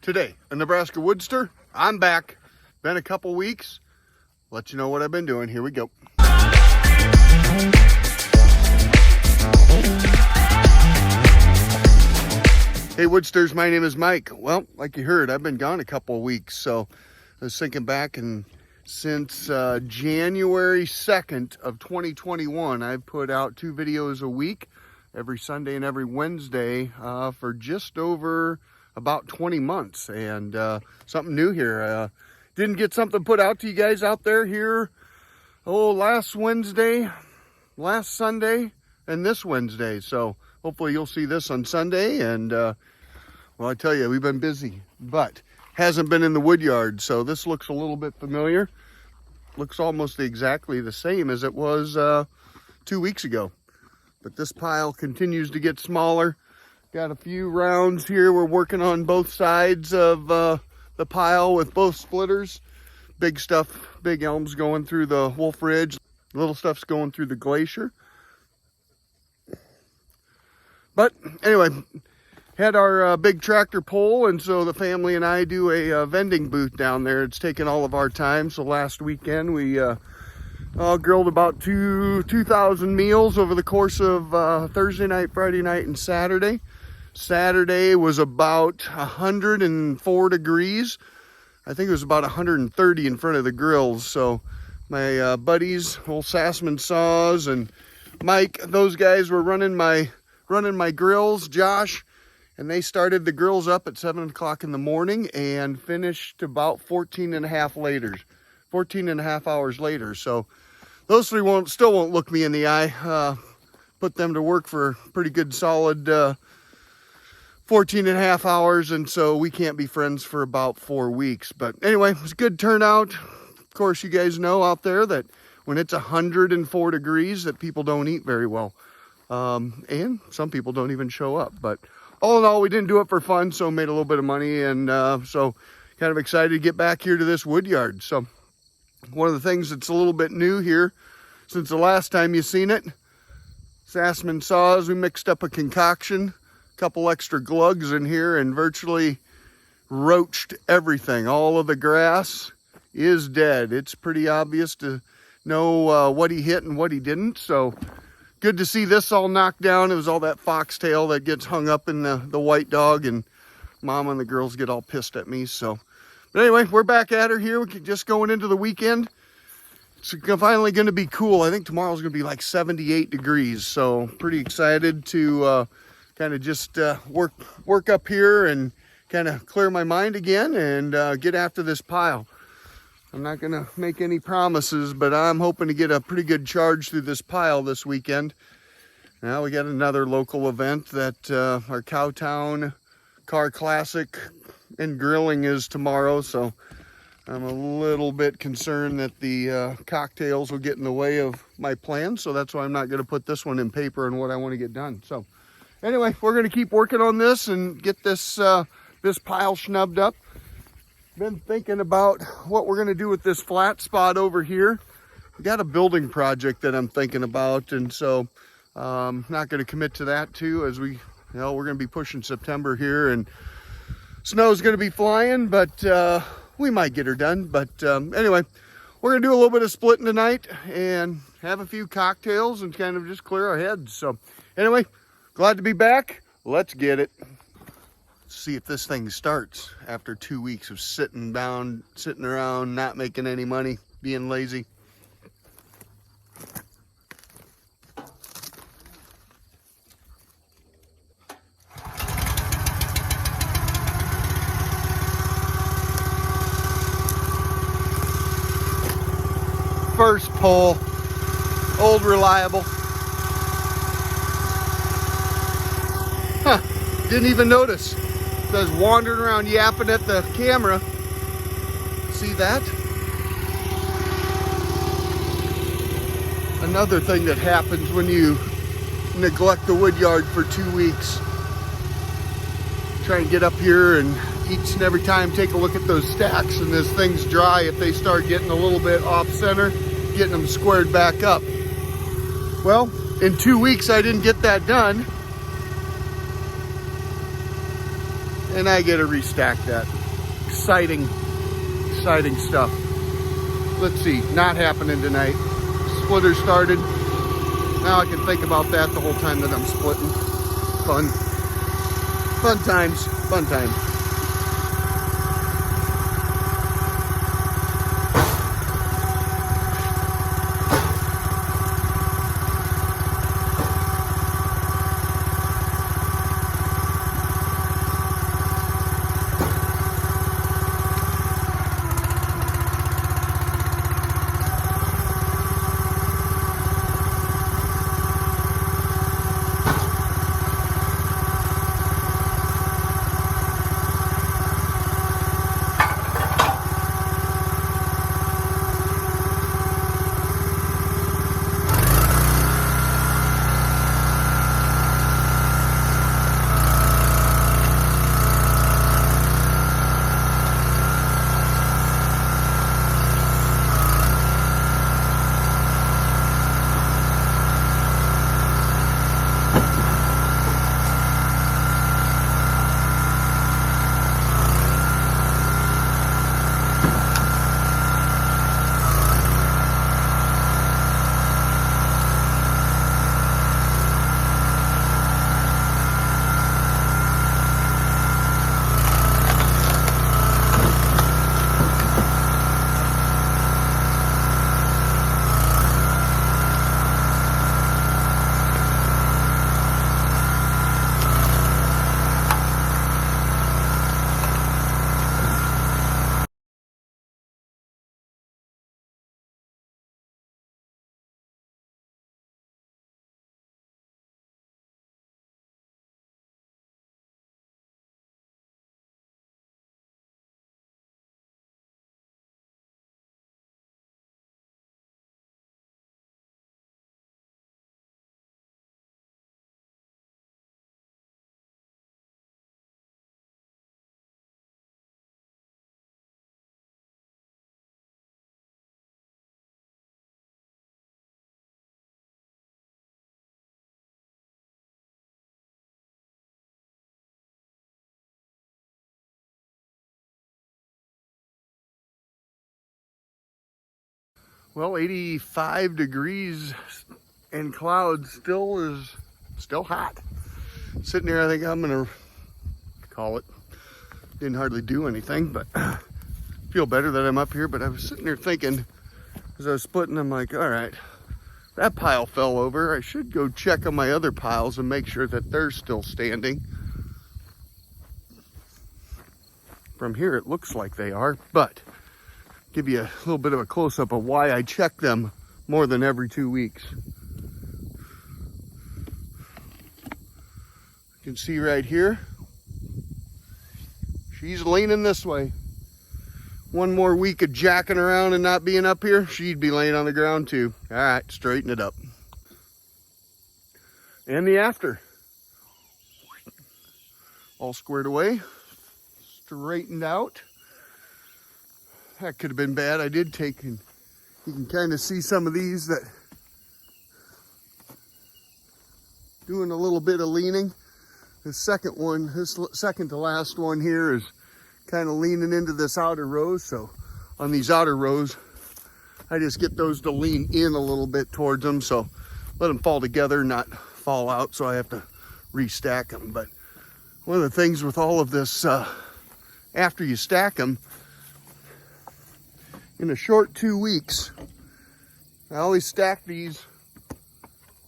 Today, a Nebraska WoodSTR. I'm back. Been a couple weeks. Let you know what I've been doing. Here we go. Hey WoodSTRs, my name is Mike. Well, like you heard, I've been gone a couple of weeks, so I was thinking back, and since January 2nd of 2021, I've put out 2 videos a week, every Sunday and every Wednesday, for just over about 20 months, and something new here. Didn't get something put out to you guys out there here, last Wednesday, last Sunday, and this Wednesday, so hopefully you'll see this on Sunday. And well, I tell you, we've been busy, but hasn't been in the Woodyard, so this looks a little bit familiar. Looks almost exactly the same as it was 2 weeks ago, but this pile continues to get smaller. Got a few rounds here. We're working on both sides of the pile with both splitters. Big stuff, big elms going through the Wolf Ridge. Little stuff's going through the glacier. But anyway, had our big tractor pull, and so the family and I do a vending booth down there. It's taken all of our time. So last weekend we grilled about 2,000 meals over the course of Thursday night, Friday night, and Saturday. Saturday was about 104 degrees. I think it was about 130 in front of the grills. So my buddies, old Sassman Saws and Mike, those guys were running my grills, Josh, and they started the grills up at 7 o'clock in the morning and finished about 14 and a half hours later. So those three still won't look me in the eye. Put them to work for pretty good solid 14 and a half hours, and so we can't be friends for about 4 weeks. But anyway, it was a good turnout. Of course, you guys know out there that when it's 104 degrees that people don't eat very well. And some people don't even show up. But all in all, we didn't do it for fun, so made a little bit of money, and so kind of excited to get back here to this Woodyard. So one of the things that's a little bit new here since the last time you seen it, Sassman Saws, we mixed up a concoction, a couple extra glugs in here, and virtually roached everything. All of the grass is dead. It's pretty obvious to know what he hit and what he didn't. So good to see this all knocked down. It was all that foxtail that gets hung up in the white dog, and Mom and the girls get all pissed at me. So, but anyway, we're back at her here. We're just going into the weekend. It's finally going to be cool. I think tomorrow's going to be like 78 degrees. So pretty excited to kind of just work up here and kind of clear my mind again and get after this pile. I'm not going to make any promises, but I'm hoping to get a pretty good charge through this pile this weekend. Now we got another local event that our Cowtown Car Classic and grilling is tomorrow, so I'm a little bit concerned that the cocktails will get in the way of my plans, so that's why I'm not going to put this one in paper and what I want to get done. So anyway, we're going to keep working on this and get this this pile snubbed up. Been thinking about what we're going to do with this flat spot over here. We got a building project that I'm thinking about, and so not going to commit to that too, as we're going to be pushing September here, and snow's going to be flying, but we might get her done. But anyway, we're going to do a little bit of splitting tonight and have a few cocktails and kind of just clear our heads. So anyway, glad to be back. Let's get it. See if this thing starts after 2 weeks of sitting around, not making any money, being lazy. First pull, old reliable. Huh, didn't even notice. I was wandering around yapping at the camera. See that? Another thing that happens when you neglect the Woodyard for 2 weeks. Try and get up here and each and every time take a look at those stacks, and as things dry, if they start getting a little bit off center, getting them squared back up. Well, in 2 weeks I didn't get that done. and I get to restack that. Exciting stuff. Let's see, not happening tonight. Splitter started. Now I can think about that the whole time that I'm splitting. Fun times. Well, 85 degrees and clouds still hot. Sitting here, I think I'm gonna call it. Didn't hardly do anything, but feel better that I'm up here. But I was sitting there thinking, as I was splitting, I'm like, all right, that pile fell over. I should go check on my other piles and make sure that they're still standing. From here, it looks like they are, but give you a little bit of a close-up of why I check them more than every 2 weeks. You can see right here, she's leaning this way. One more week of jacking around and not being up here, she'd be laying on the ground too. All right, straighten it up. And the after. All squared away, straightened out. That could have been bad. I did take, and you can kind of see some of these that doing a little bit of leaning. This second to last one here is kind of leaning into this outer rows. So on these outer rows, I just get those to lean in a little bit towards them. So let them fall together, not fall out. So I have to restack them. But one of the things with all of this, after you stack them, in a short 2 weeks, I always stack these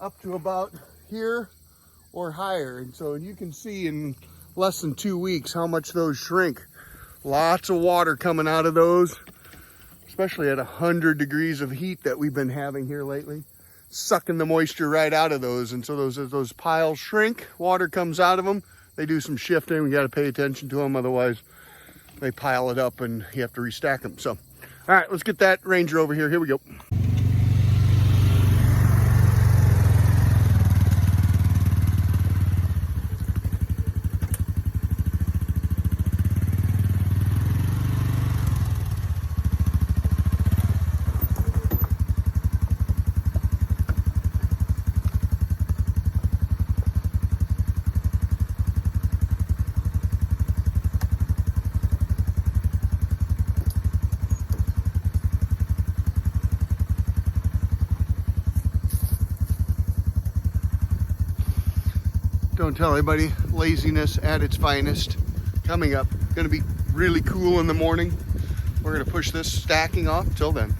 up to about here or higher. And so you can see in less than 2 weeks how much those shrink. Lots of water coming out of those, especially at 100 degrees of heat that we've been having here lately, sucking the moisture right out of those. And so as those piles shrink, water comes out of them. They do some shifting. We got to pay attention to them, otherwise they pile it up and you have to restack them. So all right, let's get that Ranger over here. Here we go. Don't tell anybody, laziness at its finest. Coming up, gonna be really cool in the morning. We're gonna push this stacking off till then.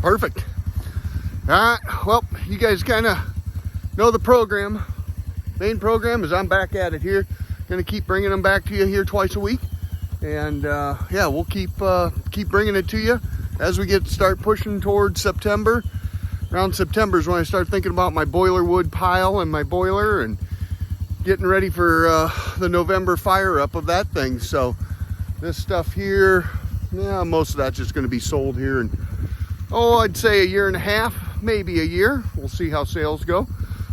Perfect. All right, well, you guys kind of know the program. Main program is I'm back at it here. Gonna keep bringing them back to you here twice a week. And yeah, we'll keep bringing it to you as we start pushing towards September. Around September is when I start thinking about my boiler wood pile and my boiler and getting ready for the November fire up of that thing. So this stuff here, yeah, most of that's just gonna be sold here in, oh, I'd say a year and a half, maybe a year. We'll see how sales go.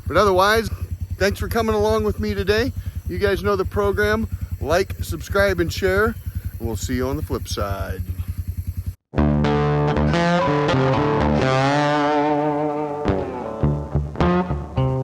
But otherwise, thanks for coming along with me today. You guys know the program. Like, subscribe, and share. And we'll see you on the flip side.